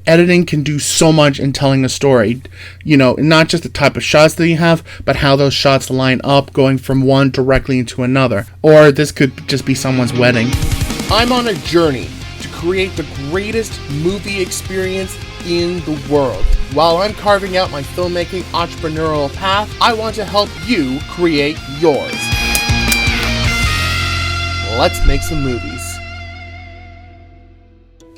Editing can do so much in telling a story, not just the type of shots that you have, but how those shots line up going from one directly into another. Or this could just be someone's wedding. I'm on a journey to create the greatest movie experience in the world. While I'm carving out my filmmaking entrepreneurial path, I want to help you create yours. Let's make some movies.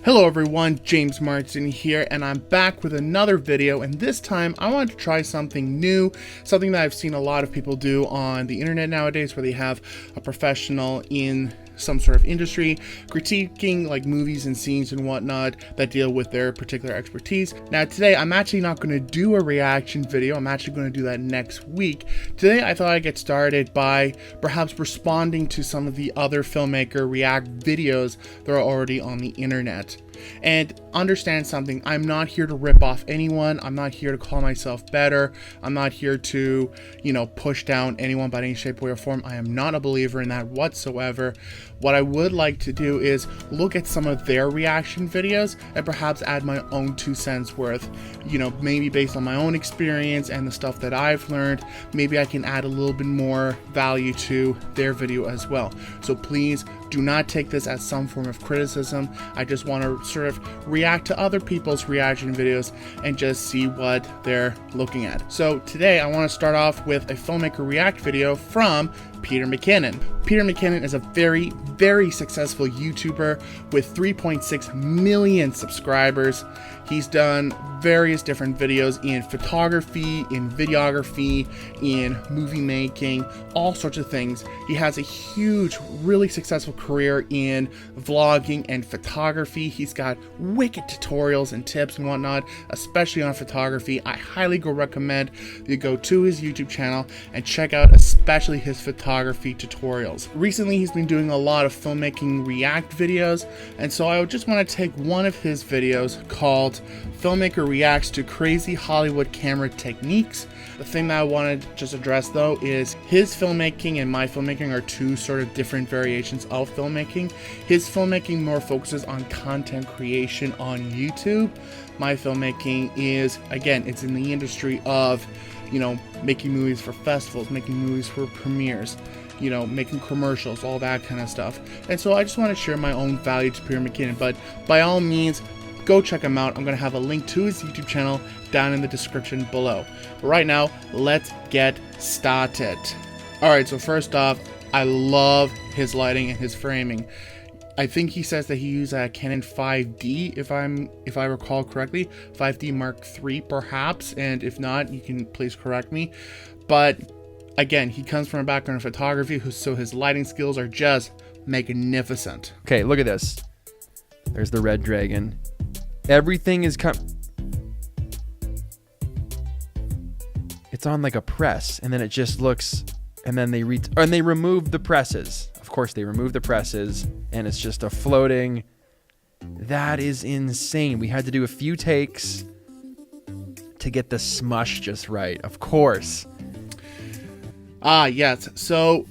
Hello everyone, James Martin here, and I'm back with another video, and this time I wanted to try something new, something that I've seen a lot of people do on the internet nowadays, where they have a professional in some sort of industry critiquing like movies and scenes and whatnot that deal with their particular expertise. Now today I'm actually not going to do a reaction video. I'm actually going to do that next week. Today I thought I'd get started by perhaps responding to some of the other Filmmaker React videos that are already on the internet. And understand something, I'm not here to rip off anyone. I'm not here to call myself better. I'm not here to, push down anyone by any shape, way, or form. I am not a believer in that whatsoever. What I would like to do is look at some of their reaction videos and perhaps add my own 2 cents worth, maybe based on my own experience and the stuff that I've learned. Maybe I can add a little bit more value to their video as well. So please do not take this as some form of criticism. I just want to sort of react to other people's reaction videos and just see what they're looking at. So today I want to start off with a Filmmaker React video from Peter McKinnon. Peter McKinnon is a very, very successful YouTuber with 3.6 million subscribers. He's done various different videos in photography, in videography, in movie making, all sorts of things. He has a huge, really successful career in vlogging and photography. He's got wicked tutorials and tips and whatnot, especially on photography. I highly recommend you go to his YouTube channel and check out especially his photography tutorials. Recently, he's been doing a lot of filmmaking react videos, and so I just want to take one of his videos called Filmmaker Reacts to Crazy Hollywood Camera Techniques. The thing that I want to just address though is his filmmaking and my filmmaking are two sort of different variations of filmmaking. His filmmaking more focuses on content creation on YouTube. My filmmaking is, again, it's in the industry of, making movies for festivals, making movies for premieres, making commercials, all that kind of stuff. And so I just want to share my own value to Peter McKinnon, but by all means, go check him out. I'm going to have a link to his YouTube channel down in the description below. But right now, let's get started. Alright, so first off, I love his lighting and his framing. I think he says that he used a Canon 5D, if I recall correctly, 5D Mark III perhaps, and if not, you can please correct me. But again, he comes from a background of photography, so his lighting skills are just magnificent. Okay, look at this. There's the red dragon. Everything is it's on like a press, and then it just looks, and then they remove the presses. Of course, they remove the presses, and it's just a floating. That is insane. We had to do a few takes to get the smush just right. Of course. Yes. So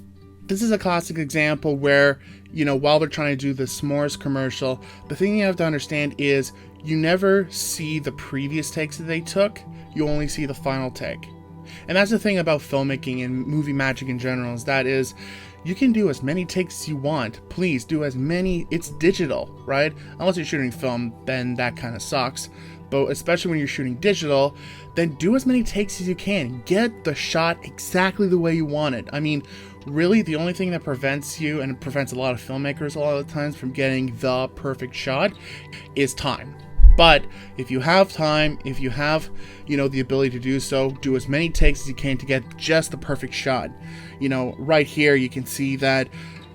this is a classic example where, while they're trying to do the s'mores commercial, the thing you have to understand is you never see the previous takes that they took. You only see the final take. And that's the thing about filmmaking and movie magic in general, is you can do as many takes as you want. Please do as many. It's digital, right? Unless you're shooting film, then that kind of sucks. But especially when you're shooting digital, then do as many takes as you can. Get the shot exactly the way you want it. I mean, really, the only thing that prevents you, and prevents a lot of filmmakers a lot of the times from getting the perfect shot, is time. But if you have time, if you have, the ability to do so, do as many takes as you can to get just the perfect shot. Right here, you can see that,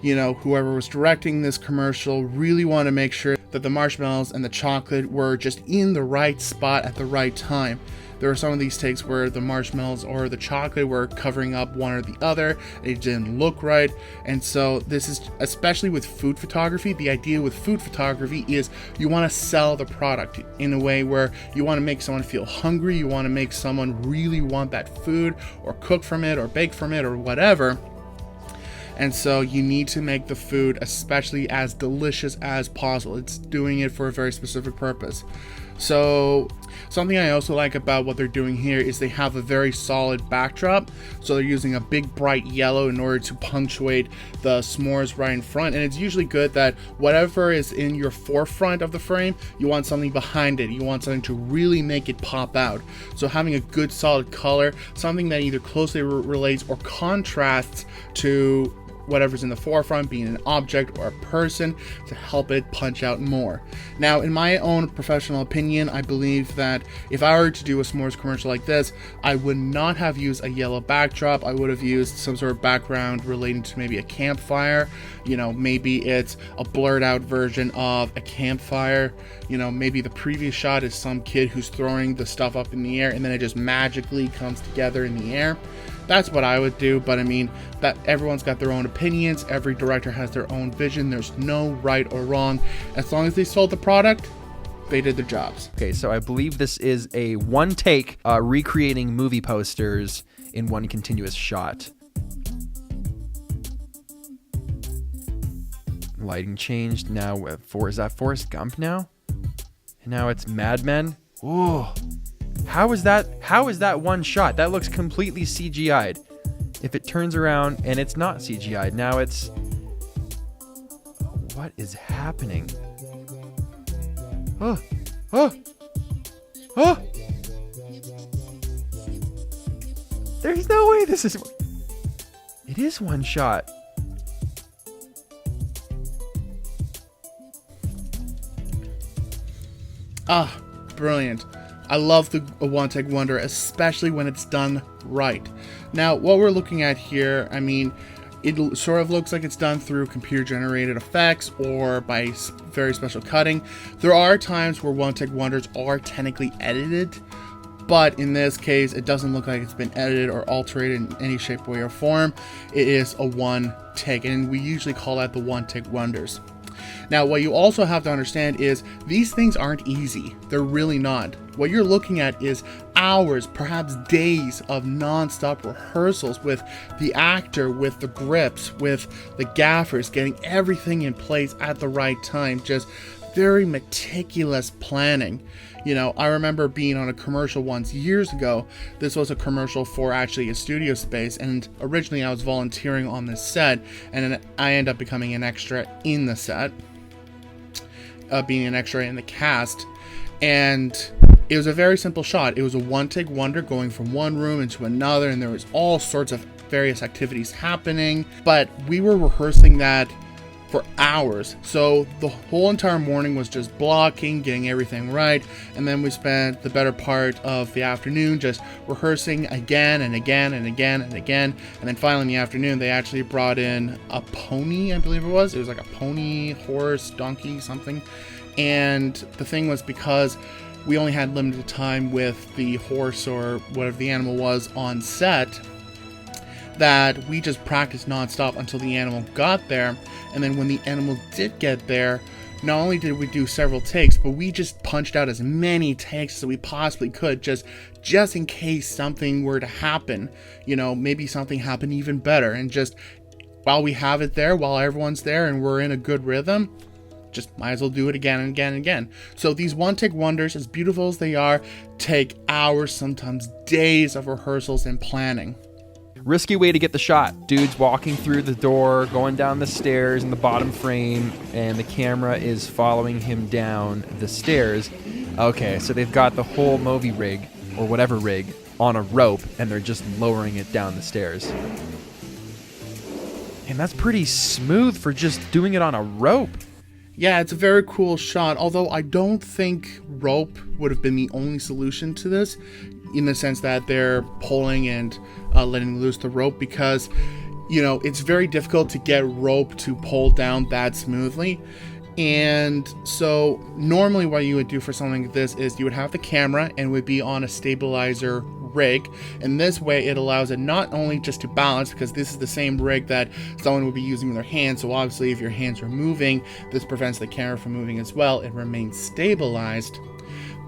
whoever was directing this commercial really wanted to make sure that the marshmallows and the chocolate were just in the right spot at the right time. There were some of these takes where the marshmallows or the chocolate were covering up one or the other. It didn't look right. And so this is, especially with food photography, the idea with food photography is you want to sell the product in a way where you want to make someone feel hungry. You want to make someone really want that food, or cook from it, or bake from it, or whatever. And so you need to make the food especially as delicious as possible. It's doing it for a very specific purpose. So something I also like about what they're doing here is they have a very solid backdrop. So they're using a big bright yellow in order to punctuate the s'mores right in front. And it's usually good that whatever is in your forefront of the frame, you want something behind it. You want something to really make it pop out. So having a good solid color, something that either closely relates or contrasts to whatever's in the forefront, being an object or a person, to help it punch out more. Now, in my own professional opinion, I believe that if I were to do a s'mores commercial like this, I would not have used a yellow backdrop. I would have used some sort of background relating to maybe a campfire. You know, maybe it's a blurred out version of a campfire. You know, maybe the previous shot is some kid who's throwing the stuff up in the air and then it just magically comes together in the air. That's what I would do, but I mean, that everyone's got their own opinions. Every director has their own vision. There's no right or wrong. As long as they sold the product, they did their jobs. Okay, so I believe this is a one take recreating movie posters in one continuous shot. Lighting changed now. Is that Forrest Gump now? And now it's Mad Men. Ooh. How is that one shot? That looks completely CGI'd. If it turns around and it's not CGI'd, now it's... What is happening? Oh! There's no way this is... It is one shot. Ah, brilliant. I love the one take wonder, especially when it's done right. Now, what we're looking at here, I mean, it sort of looks like it's done through computer generated effects or by very special cutting. There are times where one take wonders are technically edited, but in this case, it doesn't look like it's been edited or altered in any shape, way, or form. It is a one take, and we usually call that the one take wonders. Now, what you also have to understand is these things aren't easy. They're really not. What you're looking at is hours, perhaps days of non-stop rehearsals with the actor, with the grips, with the gaffers, getting everything in place at the right time. Just very meticulous planning. You know, I remember being on a commercial once years ago. This was a commercial for actually a studio space, and originally I was volunteering on this set, and then I ended up becoming an extra in the set, being an extra in the cast. And it was a very simple shot. It was a one take wonder going from one room into another, and there was all sorts of various activities happening, but we were rehearsing that for hours. So the whole entire morning was just blocking, getting everything right, and then we spent the better part of the afternoon just rehearsing again and again and again and again. And then finally in the afternoon they actually brought in a pony, I believe it was like a pony, horse, donkey, something. And the thing was, because we only had limited time with the horse or whatever the animal was on set, that we just practiced nonstop until the animal got there. And then when the animal did get there, not only did we do several takes, but we just punched out as many takes as we possibly could, just in case something were to happen. You know, maybe something happened even better. And just while we have it there, while everyone's there and we're in a good rhythm, just might as well do it again and again and again. So these one take wonders, as beautiful as they are, take hours, sometimes days of rehearsals and planning. Risky way to get the shot. Dude's walking through the door, going down the stairs in the bottom frame, and the camera is following him down the stairs. Okay, so they've got the whole movie rig, or whatever rig, on a rope, and they're just lowering it down the stairs. And that's pretty smooth for just doing it on a rope. Yeah, it's a very cool shot, although I don't think rope would have been the only solution to this, in the sense that they're pulling and letting loose the rope, because, you know, it's very difficult to get rope to pull down that smoothly. And so normally what you would do for something like this is you would have the camera and would be on a stabilizer rig, and this way it allows it not only just to balance, because this is the same rig that someone would be using with their hands, so obviously if your hands are moving, this prevents the camera from moving as well. It remains stabilized.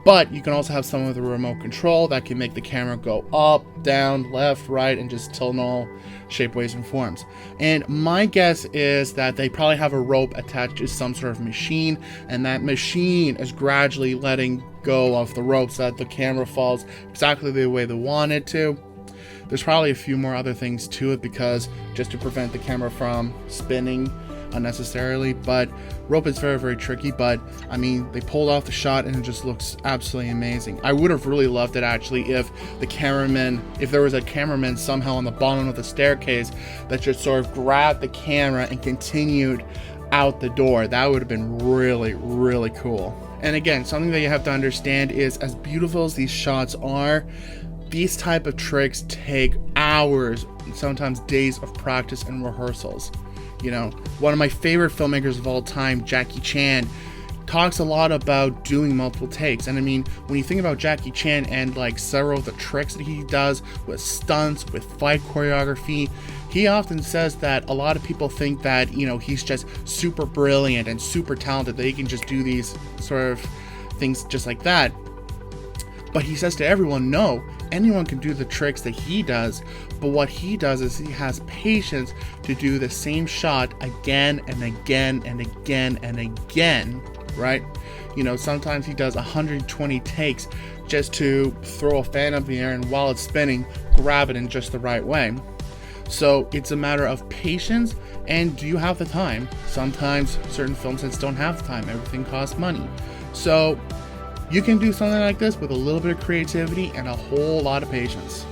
But you can also have someone with a remote control that can make the camera go up, down, left, right, and just tilt in all shape, ways, and forms. And my guess is that they probably have a rope attached to some sort of machine, and that machine is gradually letting go of the rope so that the camera falls exactly the way they want it to. There's probably a few more other things to it, because just to prevent the camera from spinning unnecessarily, but rope is very, very tricky. But I mean, they pulled off the shot and it just looks absolutely amazing. I would have really loved it actually if there was a cameraman somehow on the bottom of the staircase that just sort of grabbed the camera and continued out the door. That would have been really, really cool. And again, something that you have to understand is, as beautiful as these shots are, these type of tricks take hours, sometimes days of practice and rehearsals. You know, one of my favorite filmmakers of all time, Jackie Chan, talks a lot about doing multiple takes. And I mean, when you think about Jackie Chan and like several of the tricks that he does with stunts, with fight choreography, he often says that a lot of people think that, you know, he's just super brilliant and super talented, that he can just do these sort of things just like that. But he says to everyone, no, anyone can do the tricks that he does, but what he does is he has patience to do the same shot again and again and again and again, right? You know, sometimes he does 120 takes just to throw a fan up in the air, and while it's spinning, grab it in just the right way. So it's a matter of patience, and do you have the time? Sometimes certain film sets don't have the time. Everything costs money. So you can do something like this with a little bit of creativity and a whole lot of patience.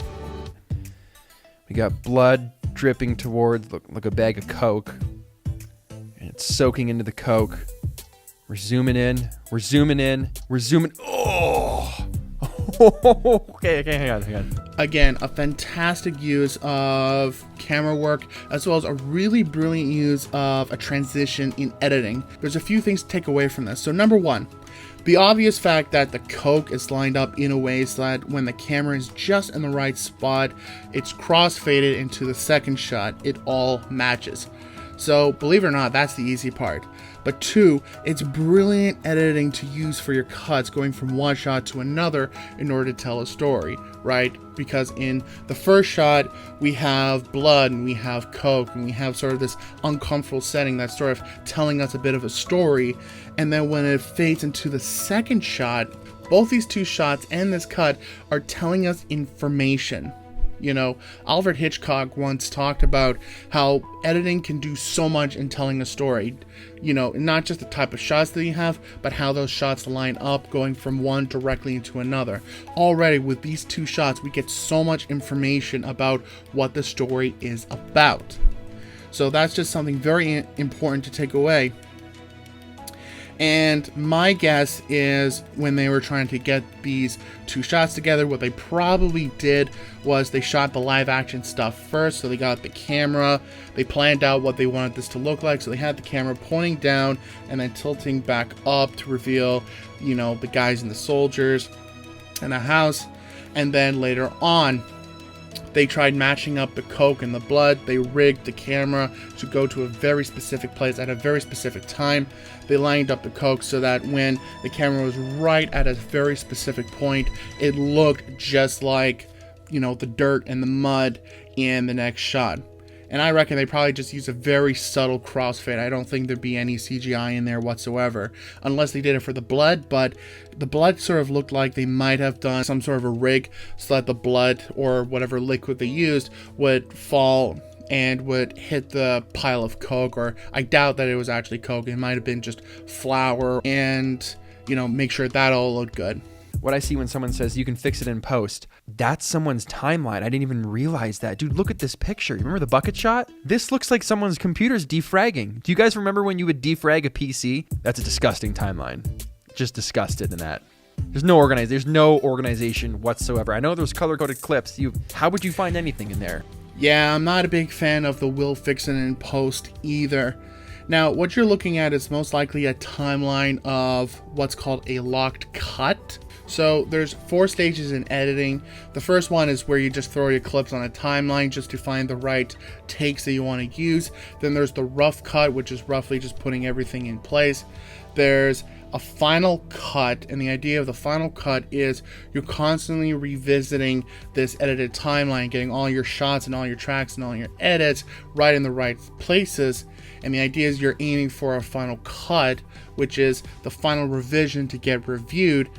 We got blood dripping towards like a bag of Coke, and it's soaking into the Coke. We're zooming in. We're zooming in. We're zooming. Oh! Okay, hang on. Again, a fantastic use of camera work, as well as a really brilliant use of a transition in editing. There's a few things to take away from this. So number one, the obvious fact that the Coke is lined up in a way so that when the camera is just in the right spot, it's cross-faded into the second shot, it all matches. So believe it or not, that's the easy part. But two, it's brilliant editing to use for your cuts, going from one shot to another in order to tell a story, right? Because in the first shot, we have blood and we have Coke and we have sort of this uncomfortable setting that's sort of telling us a bit of a story. And then when it fades into the second shot, both these two shots and this cut are telling us information. You know, Alfred Hitchcock once talked about how editing can do so much in telling a story. You know, not just the type of shots that you have, but how those shots line up, going from one directly into another. Already with these two shots, we get so much information about what the story is about. So that's just something very important to take away. And my guess is when they were trying to get these two shots together, what they probably did was they shot the live action stuff first. So they got the camera, they planned out what they wanted this to look like. So they had the camera pointing down and then tilting back up to reveal, you know, the guys and the soldiers and the house. And then later on, they tried matching up the Coke and the blood. They rigged the camera to go to a very specific place at a very specific time. They lined up the Coke so that when the camera was right at a very specific point, it looked just like, you know, the dirt and the mud in the next shot. And I reckon they probably just used a very subtle crossfade. I don't think there'd be any CGI in there whatsoever, unless they did it for the blood. But the blood sort of looked like they might have done some sort of a rig so that the blood or whatever liquid they used would fall and would hit the pile of Coke. Or I doubt that it was actually Coke. It might have been just flour, and, you know, make sure that all looked good. What I see when someone says you can fix it in post, that's someone's timeline. I didn't even realize that. Dude, look at this picture. You remember the bucket shot? This looks like someone's computer's defragging. Do you guys remember when you would defrag a PC? That's a disgusting timeline. Just disgusted in that. There's no organization whatsoever. I know there's color-coded clips. How would you find anything in there? Yeah, I'm not a big fan of the will fix it in post either. Now, what you're looking at is most likely a timeline of what's called a locked cut. So there's 4 stages in editing. The first one is where you just throw your clips on a timeline just to find the right takes that you want to use. Then there's the rough cut, which is roughly just putting everything in place. There's a final cut, and the idea of the final cut is you're constantly revisiting this edited timeline, getting all your shots and all your tracks and all your edits right in the right places. And the idea is you're aiming for a final cut, which is the final revision to get reviewed.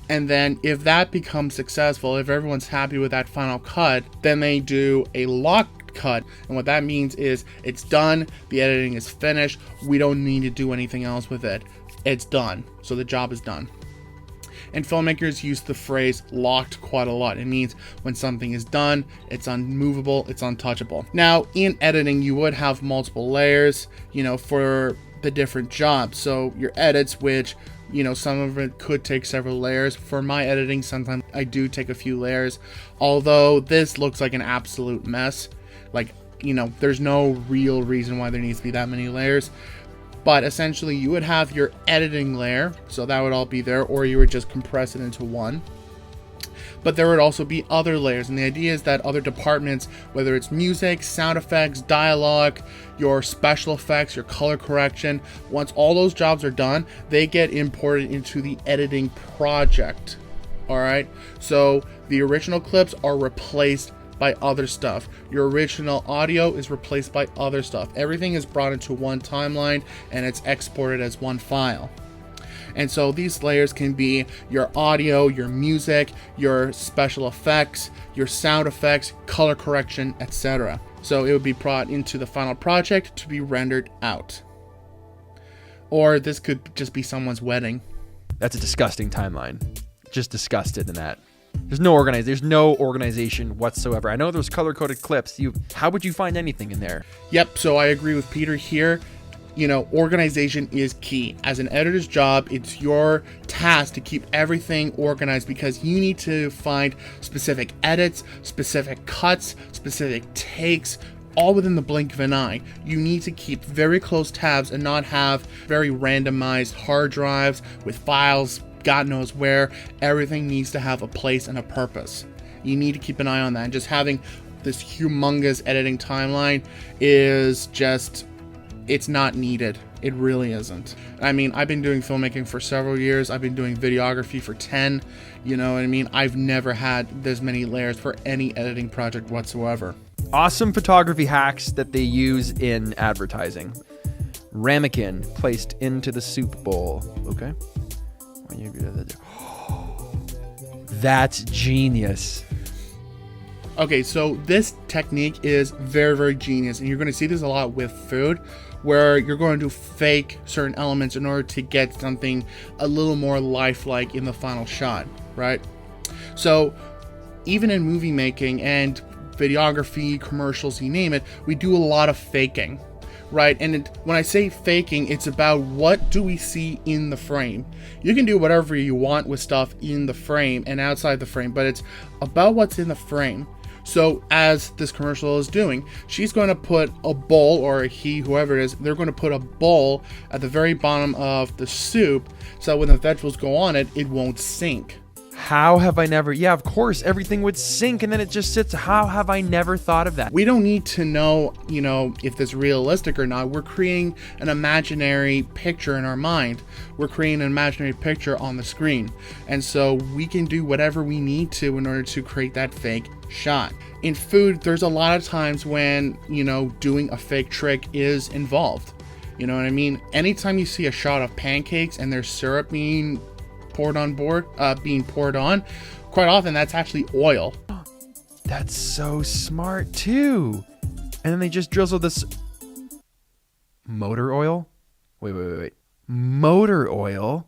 And then if that becomes successful, if everyone's happy with that final cut, then they do a locked cut. And what that means is it's done, the editing is finished, we don't need to do anything else with it. It's done. So the job is done. And filmmakers use the phrase locked quite a lot. It means when something is done, it's unmovable, it's untouchable. Now, in editing, you would have multiple layers, for the different jobs. So your edits, which, some of it could take several layers. For my editing, sometimes I do take a few layers. Although this looks like an absolute mess. There's no real reason why there needs to be that many layers. But essentially you would have your editing layer, so that would all be there, or you would just compress it into one. But there would also be other layers, and the idea is that other departments, whether it's music, sound effects, dialogue, your special effects, your color correction, once all those jobs are done, they get imported into the editing project. Alright, so the original clips are replaced by other stuff. Your original audio is replaced by other stuff. Everything is brought into one timeline and it's exported as one file. And so these layers can be your audio, your music, your special effects, your sound effects, color correction, etc. So it would be brought into the final project to be rendered out. Or this could just be someone's wedding. That's a disgusting timeline. Just disgusted in that. There's no organization whatsoever. I know there's color-coded clips. How would you find anything in there? Yep, so I agree with Peter here. Organization is key. As an editor's job, it's your task to keep everything organized because you need to find specific edits, specific cuts, specific takes, all within the blink of an eye. You need to keep very close tabs and not have very randomized hard drives with files God knows where. Everything needs to have a place and a purpose. You need to keep an eye on that. And just having this humongous editing timeline is just, it's not needed. It really isn't. I mean, I've been doing filmmaking for several years. I've been doing videography for 10. You know what I mean? I've never had this many layers for any editing project whatsoever. Awesome photography hacks that they use in advertising. Ramekin placed into the soup bowl. Okay. That's genius. Okay, so this technique is very, very genius, and you're going to see this a lot with food, where you're going to fake certain elements in order to get something a little more lifelike in the final shot, right? So even in movie making and videography, commercials, you name it, we do a lot of faking, right? And when I say faking, it's about what do we see in the frame. You can do whatever you want with stuff in the frame and outside the frame, but it's about what's in the frame. So as this commercial is doing, she's going to put a bowl, or he, whoever it is, they're going to put a bowl at the very bottom of the soup so when the vegetables go on it, it won't sink. How have I never? Yeah, of course, everything would sink and then it just sits. How have I never thought of that? We don't need to know, if this is realistic or not. We're creating an imaginary picture in our mind. We're creating an imaginary picture on the screen. And so we can do whatever we need to in order to create that fake shot. In food, there's a lot of times when, doing a fake trick is involved. You know what I mean? Anytime you see a shot of pancakes and there's syrup being poured on, quite often that's actually oil. That's so smart too. And then they just drizzle this motor oil. Wait. Motor oil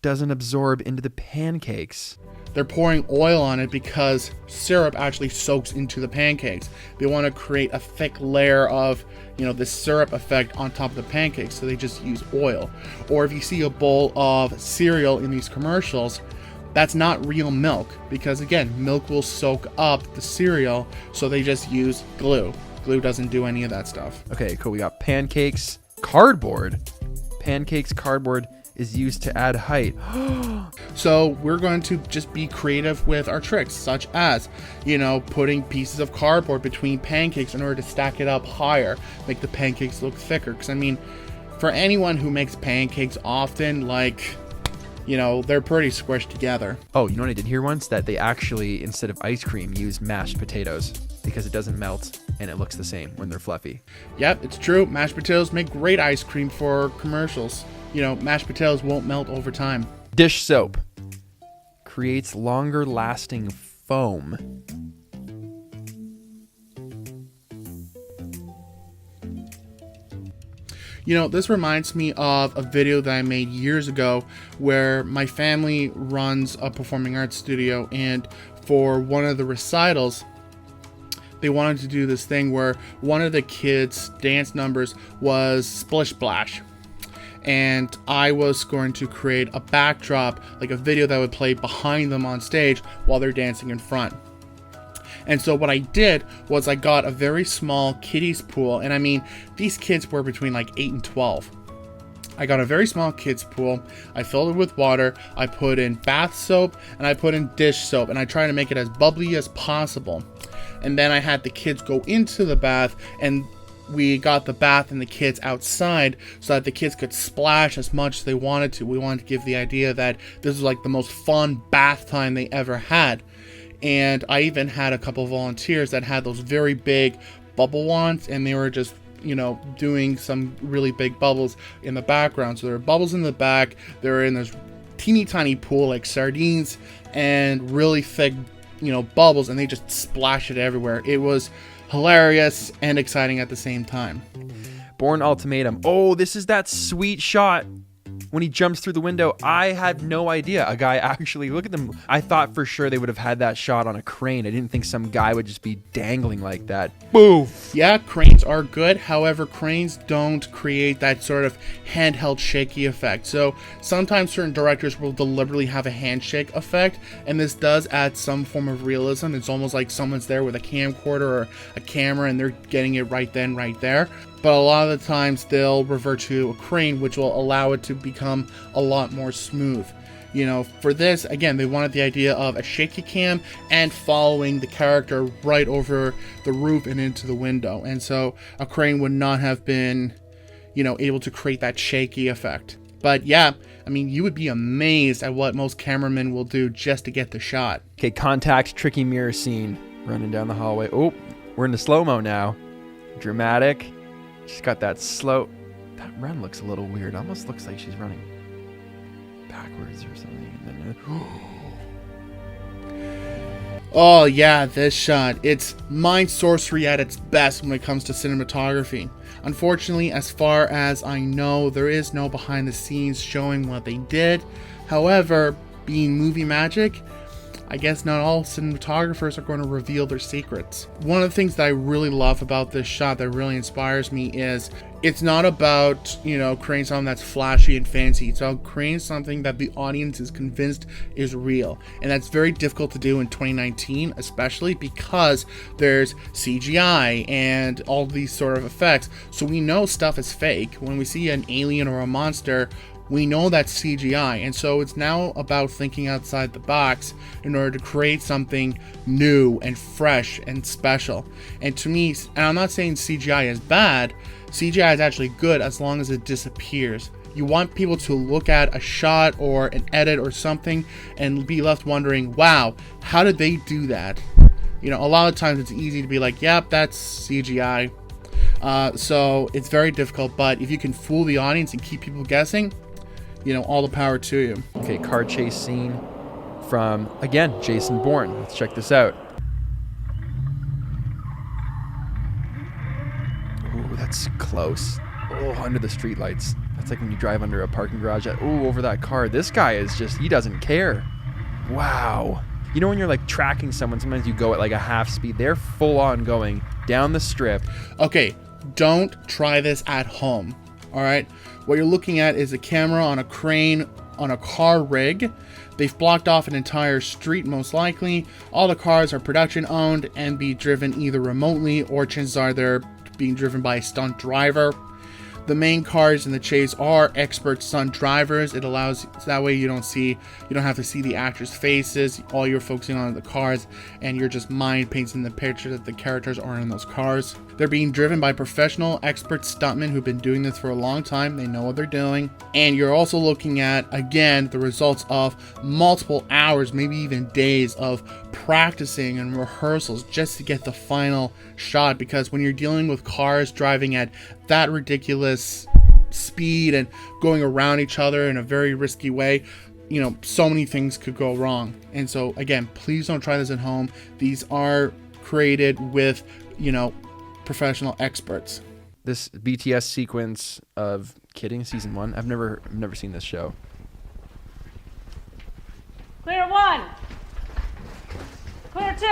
doesn't absorb into the pancakes. They're pouring oil on it because syrup actually soaks into the pancakes. They want to create a thick layer of, this syrup effect on top of the pancakes, so they just use oil. Or if you see a bowl of cereal in these commercials, that's not real milk because, again, milk will soak up the cereal, so they just use glue. Glue doesn't do any of that stuff. Okay, cool. We got pancakes, cardboard. Pancakes, cardboard is used to add height. So we're going to just be creative with our tricks, such as, putting pieces of cardboard between pancakes in order to stack it up higher, make the pancakes look thicker. Because for anyone who makes pancakes often, like, you know, they're pretty squished together. Oh, you know what I did hear once? That they actually, instead of ice cream, use mashed potatoes because it doesn't melt and it looks the same when they're fluffy. Yep, it's true. Mashed potatoes make great ice cream for commercials. You know, mashed potatoes won't melt over time. Dish soap creates longer lasting foam. You know, this reminds me of a video that I made years ago where my family runs a performing arts studio, and for one of the recitals, they wanted to do this thing where one of the kids' dance numbers was Splish Splash. And I was going to create a backdrop, like a video that would play behind them on stage while they're dancing in front. And so what I did was I got a very small kiddies pool, and I mean, these kids were between like 8 and 12. I got a very small kids pool, I filled it with water, I put in bath soap, and I put in dish soap, and I tried to make it as bubbly as possible. And then I had the kids go into the bath, and we got the bath and the kids outside so that the kids could splash as much as they wanted to. We wanted to give the idea that this was like the most fun bath time they ever had. And I even had a couple of volunteers that had those very big bubble wands, and they were just, you know, doing some really big bubbles in the background. So there were bubbles in the back, they were in this teeny tiny pool like sardines, and really thick, you know, bubbles, and they just splashed it everywhere. It was hilarious and exciting at the same time. Bourne Ultimatum. Oh, this is that sweet shot when he jumps through the window. I had no idea a guy actually, look at them. I thought for sure they would have had that shot on a crane. I didn't think some guy would just be dangling like that. Boof. Yeah, cranes are good. However, cranes don't create that sort of handheld shaky effect. So sometimes certain directors will deliberately have a handshake effect, and this does add some form of realism. It's almost like someone's there with a camcorder or a camera and they're getting it right then, right there. But a lot of the times they'll revert to a crane, which will allow it to become a lot more smooth. You know, for this, again, they wanted the idea of a shaky cam and following the character right over the roof and into the window. And so a crane would not have been, you know, able to create that shaky effect. But yeah, I mean, you would be amazed at what most cameramen will do just to get the shot. Okay, Contact tricky mirror scene. Running down the hallway. Oh, we're in the slow-mo now. Dramatic. She's got that slow. That run looks a little weird. Almost looks like she's running backwards or something. And then, oh yeah, this shot. It's mind sorcery at its best when it comes to cinematography. Unfortunately, as far as I know, there is no behind the scenes showing what they did. However, being movie magic, I guess not all cinematographers are going to reveal their secrets. One of the things that I really love about this shot that really inspires me is it's not about, you know, creating something that's flashy and fancy. It's about creating something that the audience is convinced is real. And that's very difficult to do in 2019, especially because there's CGI and all these sort of effects. So we know stuff is fake. When we see an alien or a monster, we know that's CGI, and so it's now about thinking outside the box in order to create something new and fresh and special. And to me, and I'm not saying CGI is bad, CGI is actually good as long as it disappears. You want people to look at a shot or an edit or something and be left wondering, wow, how did they do that? You know, a lot of times it's easy to be like, yep, that's CGI. So it's very difficult, but if you can fool the audience and keep people guessing, you know, all the power to you. okay, car chase scene from, again, Jason Bourne. Let's check this out. Ooh, that's close. Oh, under the streetlights. That's like when you drive under a parking garage. Ooh, over that car. This guy is just, he doesn't care. Wow. You know when you're like tracking someone, sometimes you go at like a half speed. They're full on going down the strip. Okay, don't try this at home. All right, what you're looking at is a camera on a crane on a car rig. They've blocked off an entire street, most likely. All the cars are production owned and be driven either remotely or chances are they're being driven by a stunt driver. The main cars in the chase are expert stunt drivers. It allows, so that way you don't have to see the actors' faces. All you're focusing on are the cars, and you're just mind painting the picture that the characters are in those cars. They're being driven by professional expert stuntmen who've been doing this for a long time. They know what they're doing. And you're also looking at, again, the results of multiple hours, maybe even days of practicing and rehearsals just to get the final shot. Because when you're dealing with cars driving at that ridiculous speed and going around each other in a very risky way, you know, so many things could go wrong. And so again, please don't try this at home. These are created with, you know, professional experts. This BTS sequence of Kidding season 1, I've never seen this show. Clear 1. Clear 2.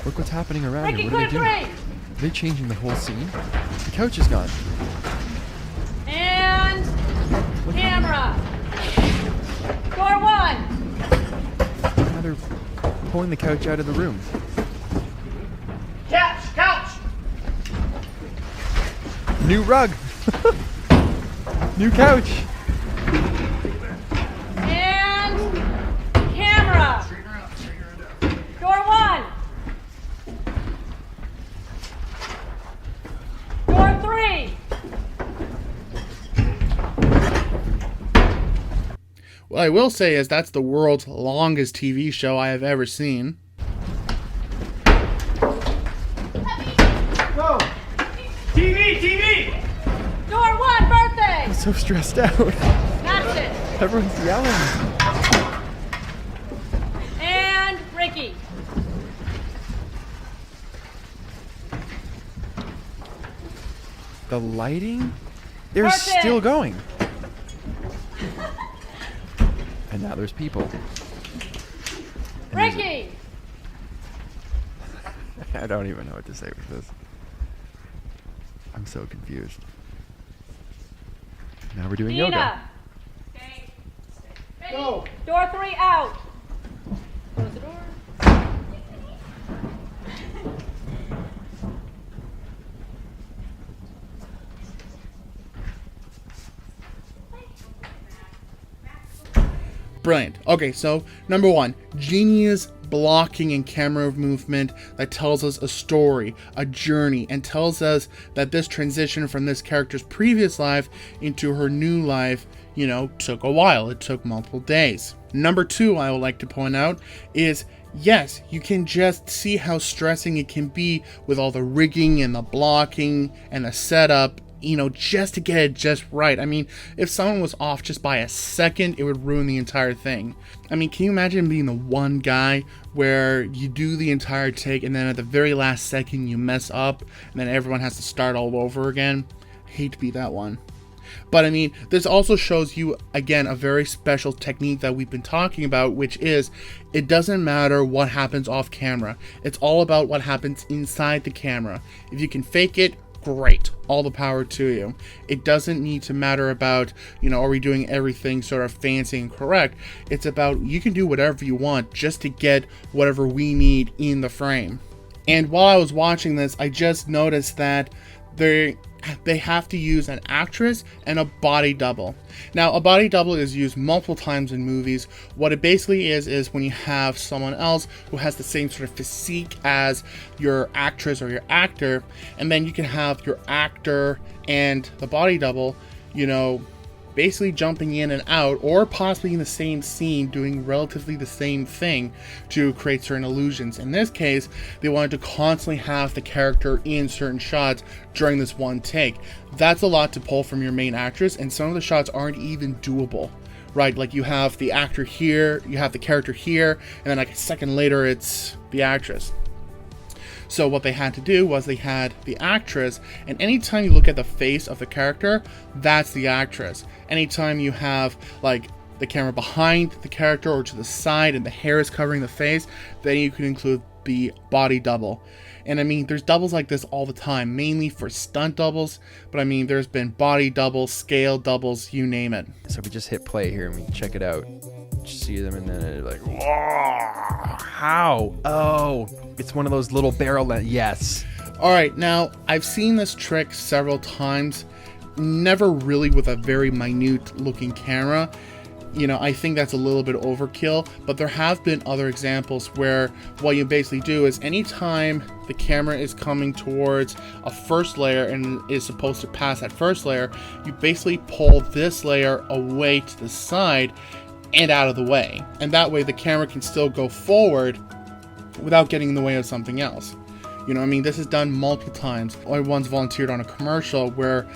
Look what's happening around Ricky, here. What are clear they doing? 3. Are they changing the whole scene? The couch is gone. And camera. Door 1. Now they're pulling the couch out of the room. Couch. New rug. New couch. And camera. Door 1. Door 3. What I will say is that's the world's longest TV show I have ever seen. Go! TV! Door 1. Birthday. I'm so stressed out. That's it. Everyone's yelling. And Ricky. The lighting? They're Perfect. still going. And now there's people. And there's Ricky. I don't even know what to say with this. I'm so confused. Now we're doing yoga. Nina. Stay. Ready? Go. Door 3 out. Close the door. Brilliant. Okay, so number 1, genius blocking and camera movement that tells us a story, a journey, and tells us that this transition from this character's previous life into her new life, you know, took a while. It took multiple days. Number 2, I would like to point out is, yes, you can just see how stressing it can be with all the rigging and the blocking and the setup, you know, just to get it just right. I mean, if someone was off just by a second, it would ruin the entire thing. I mean, can you imagine being the one guy where you do the entire take and then at the very last second you mess up and then everyone has to start all over again? I hate to be that one. But I mean, this also shows you, again, a very special technique that we've been talking about, which is it doesn't matter what happens off camera. It's all about what happens inside the camera. If you can fake it, great, all the power to you. It doesn't need to matter about, you know, are we doing everything sort of fancy and correct. It's about, you can do whatever you want just to get whatever we need in the frame. And while I was watching this, I just noticed that they have to use an actress and a body double. Now, a body double is used multiple times in movies. What it basically is when you have someone else who has the same sort of physique as your actress or your actor, and then you can have your actor and the body double, you know, basically jumping in and out, or possibly in the same scene doing relatively the same thing to create certain illusions. In this case, they wanted to constantly have the character in certain shots during this one take. That's a lot to pull from your main actress, and some of the shots aren't even doable, right? Like you have the actor here, you have the character here, and then like a second later it's the actress. So what they had to do was they had the actress, and anytime you look at the face of the character, that's the actress. Anytime you have like the camera behind the character or to the side and the hair is covering the face, then you can include the body double. And I mean, there's doubles like this all the time, mainly for stunt doubles, but I mean, there's been body doubles, scale doubles, you name it. So we just hit play here and we check it out. Just see them and then it's like, whoa, how? Oh, it's one of those little barrel lens. Yes. All right, now I've seen this trick several times, never really with a very minute looking camera. You know, I think that's a little bit overkill, but there have been other examples where what you basically do is anytime the camera is coming towards a first layer and is supposed to pass that first layer, you basically pull this layer away to the side and out of the way. And that way the camera can still go forward without getting in the way of something else. You know, I mean, this is done multiple times. I once volunteered on a commercial where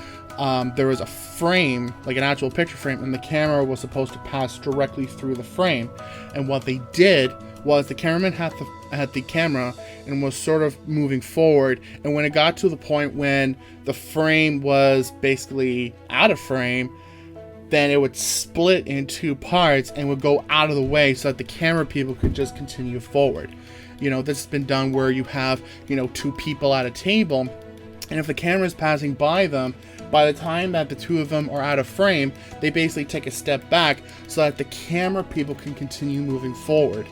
there was a frame, like an actual picture frame, and the camera was supposed to pass directly through the frame. And what they did was the cameraman had the camera and was sort of moving forward. And when it got to the point when the frame was basically out of frame, then it would split in two parts and would go out of the way so that the camera people could just continue forward. You know, this has been done where you have, you know, two people at a table, and if the camera is passing by them, by the time that the two of them are out of frame, they basically take a step back so that the camera people can continue moving forward.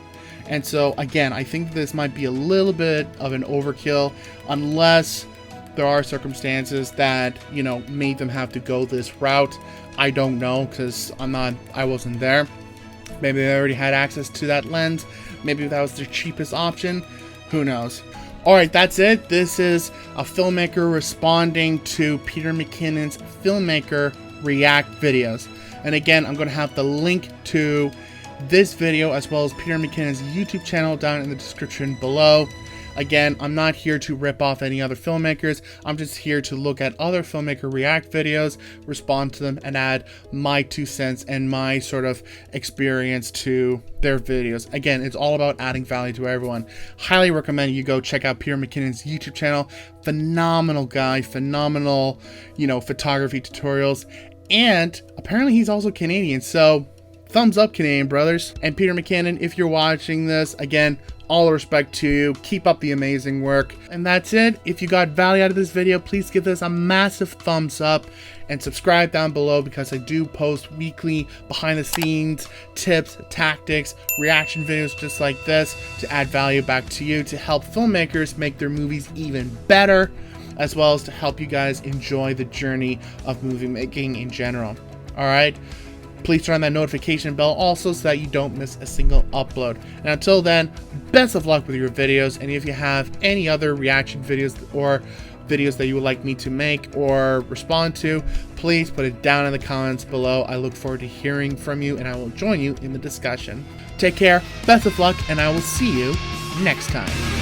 And so, again, I think this might be a little bit of an overkill, unless there are circumstances that, you know, made them have to go this route. I don't know, because I wasn't there. Maybe they already had access to that lens. Maybe that was their cheapest option. Who knows? Alright, that's it. This is a filmmaker responding to Peter McKinnon's Filmmaker React videos. And again, I'm going to have the link to this video as well as Peter McKinnon's YouTube channel down in the description below. Again, I'm not here to rip off any other filmmakers. I'm just here to look at other Filmmaker React videos, respond to them, and add my 2 cents and my sort of experience to their videos. Again, it's all about adding value to everyone. Highly recommend you go check out Peter McKinnon's YouTube channel. Phenomenal guy, phenomenal, you know, photography tutorials. And apparently he's also Canadian, so thumbs up, Canadian brothers. And Peter McKinnon, if you're watching this, again, all respect to you. Keep up the amazing work. And that's it. If you got value out of this video, please give this a massive thumbs up and subscribe down below, because I do post weekly behind the scenes tips, tactics, reaction videos just like this to add value back to you, to help filmmakers make their movies even better, as well as to help you guys enjoy the journey of movie making in general. All right. Please turn on that notification bell also so that you don't miss a single upload. And until then, best of luck with your videos. And if you have any other reaction videos or videos that you would like me to make or respond to, please put it down in the comments below. I look forward to hearing from you, and I will join you in the discussion. Take care, best of luck, and I will see you next time.